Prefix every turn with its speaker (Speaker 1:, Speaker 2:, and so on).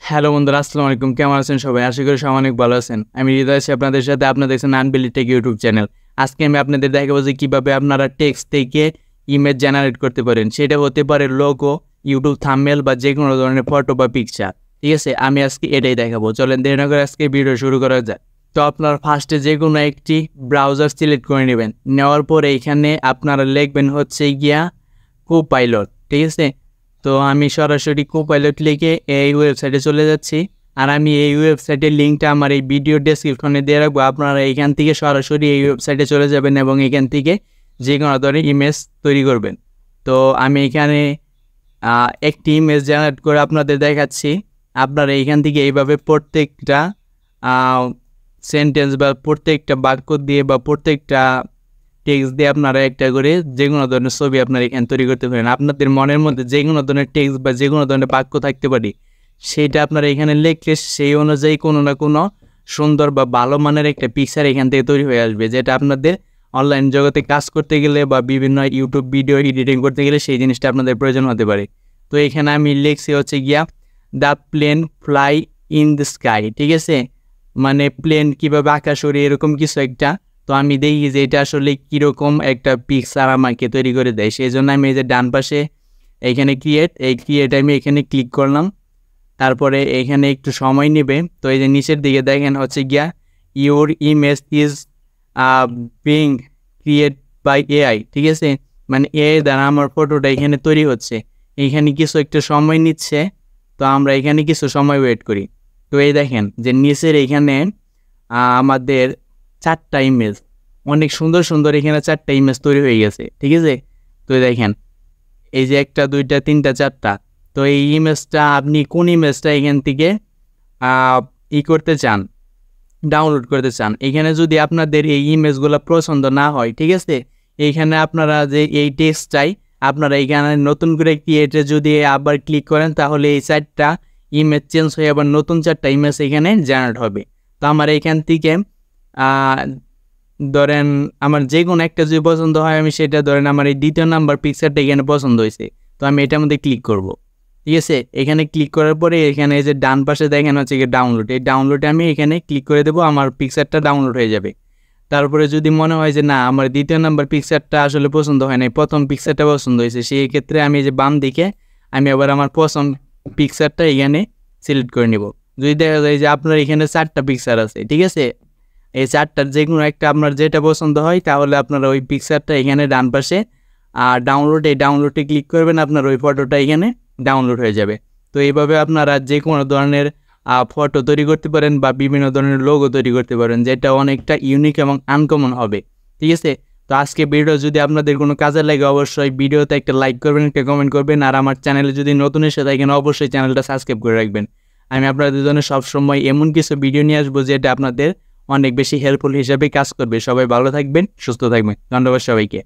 Speaker 1: Hello বন্ধুরা, আসসালামু আলাইকুম। কেমন আছেন সবাই? আশা করি সবাই অনেক ভালো আছেন। আমি হৃদয় আছি আপনাদের সাথে। আপনারা দেখছেন আনবিলি টেক ইউটিউব চ্যানেল। আজকে আমি আপনাদের দেখাবো যে কিভাবে আপনারা টেক্সট থেকে ইমেজ জেনারেট করতে পারেন। সেটা হতে পারে লোগো, ইউটিউব থাম্বনেল বা যেকোনো ধরনের ফটো বা পিকচার। ঠিক আছে? আমি আজকে এটাই দেখাবো। চলেন দেরি না করে আজকে ভিডিও শুরু করা যাক। তো আপনারা ফার্স্টে যেকোনো একটি ব্রাউজার সিলেক্ট করে নেবেন। নেওয়ার পরে এখানে আপনারা লিখবেন হচ্ছে গিয়া কোপাইলট। ঠিক আছে? তো আমি সরাসরি কোপাইলট লিখে এই ওয়েবসাইটে চলে যাচ্ছি। আর আমি এই ওয়েবসাইটের লিঙ্কটা আমার এই ভিডিও ডেসক্রিপশনে দিয়ে রাখবো। আপনারা এখান থেকে সরাসরি এই ওয়েবসাইটে চলে যাবেন এবং এখান থেকে যে কোনো ধরনের ইমেজ তৈরি করবেন। তো আমি এখানে একটি ইমেজ জেনারেট করে আপনাদের দেখাচ্ছি। আপনারা এখান থেকে এইভাবে প্রত্যেকটা সেন্টেন্স বা প্রত্যেকটা বাক্য দিয়ে বা প্রত্যেকটা টেক্সট দিয়ে আপনারা একটা করে যে কোনো ধরনের ছবি আপনারা এখানে তৈরি করতে পারেন। আপনাদের মনের মধ্যে যে কোনো ধরনের টেক্সট বা যে কোনো ধরনের বাক্য থাকতে পারে, সেইটা আপনারা এখানে লিখলে সেই অনুযায়ী কোনো না কোনো সুন্দর বা ভালো মানের একটা পিকচার এখান থেকে তৈরি হয়ে আসবে, যেটা আপনাদের অনলাইন জগতে কাজ করতে গেলে বা বিভিন্ন ইউটিউব ভিডিও এডিটিং করতে গেলে সেই জিনিসটা আপনাদের প্রয়োজন হতে পারে। তো এখানে আমি লিখছি হচ্ছে গিয়া the plane fly in the sky. ঠিক আছে? মানে প্লেন কীভাবে আকাশ ওড়ে এরকম কিছু একটা। তো আমি দেখি যে এটা আসলে কীরকম একটা পিকচার আমাকে তৈরি করে দেয়। সেই জন্য আমি এই যে ডান পাশে এইখানে ক্রিয়েট আমি এখানে ক্লিক করলাম। তারপরে এখানে একটু সময় নেবে। তো এই যে নিচের দিকে দেখেন হচ্ছে গিয়া your image is being create by AI. ঠিক আছে? মানে এআই দ্বারা আমার ফটোটা এখানে তৈরি হচ্ছে। এইখানে কিছু একটা সময় নিচ্ছে। তো আমরা এখানে কিছু সময় ওয়েট করি। তো এই দেখেন যে নিচের এইখানে আমাদের 4টা ইমেজ, অনেক সুন্দর সুন্দর এখানে 4টা ইমেজ তৈরি হয়ে গেছে। ঠিক আছে? তো দেখেন এই যে 1টা 2টা 3টা 4টা। তো এই ইমেজটা আপনি কোন ইমেজটা এখান থেকে করতে চান, ডাউনলোড করতে চান। এখানে যদি আপনাদের এই ইমেজগুলো পছন্দ না হয়, ঠিক আছে, এইখানে আপনারা যে এই টেক্সটটাই আপনারা এইখানে নতুন করে ক্রিয়েটে যদি আবার ক্লিক করেন, তাহলে এই 4টা ইমেজ চেঞ্জ হয়ে আবার নতুন 4টা ইমেজ এখানে জেনারেট হবে। তো আমার এইখান থেকে ধরেন আমার যে কোনো একটা যদি পছন্দ হয়, আমি সেটা ধরেন আমার এই 2য় নাম্বার পিকচারটা এখানে পছন্দ হয়েছে। তো আমি এটার মধ্যে ক্লিক করব। ঠিক আছে? এখানে ক্লিক করার পরে এখানে এই যে ডান পাশে দেখেন হচ্ছে গিয়ে ডাউনলোড। এই ডাউনলোডে আমি এখানে ক্লিক করে দেবো, আমার পিকচারটা ডাউনলোড হয়ে যাবে। তারপরে যদি মনে হয় যে না, আমার 2য় নাম্বার পিকচারটা আসলে পছন্দ হয় নাই, প্রথম পিকচারটা পছন্দ হয়েছে, সেই ক্ষেত্রে আমি যে বাম দিকে আমি আবার আমার পছন্দ পিকচারটা এখানে সিলেক্ট করে নিব। যদি দেখা যায় যে আপনার এখানে 4টা পিকচার আছে, ঠিক আছে, এই 4টার যে কোনো একটা আপনার যেটা পছন্দ হয়, তাহলে আপনারা ওই পিকচারটা এখানে ডান পাশে ডাউনলোডে ক্লিক করবেন, আপনার ওই ফটোটা এখানে ডাউনলোড হয়ে যাবে। তো এইভাবে আপনারা যে কোনো ধরনের ফটো তৈরি করতে পারেন বা বিভিন্ন ধরনের লোগো তৈরি করতে পারেন, যেটা অনেকটা ইউনিক এবং আনকমন হবে। ঠিক আছে? তো আজকে ভিডিও যদি আপনাদের কোনো কাজে লাগে, অবশ্যই ভিডিওতে একটা লাইক করবেন, একটা কমেন্ট করবেন। আর আমার চ্যানেলে যদি নতুন এসে থাকেন, অবশ্যই চ্যানেলটা সাবস্ক্রাইব করে রাখবেন। আমি আপনাদের জন্য সবসময় এমন কিছু ভিডিও নিয়ে আসবো যেটা আপনাদের অনেক বেশি হেল্পফুল হিসেবে কাজ করবে। সবাই ভালো থাকবেন, সুস্থ থাকবেন। ধন্যবাদ সবাইকে।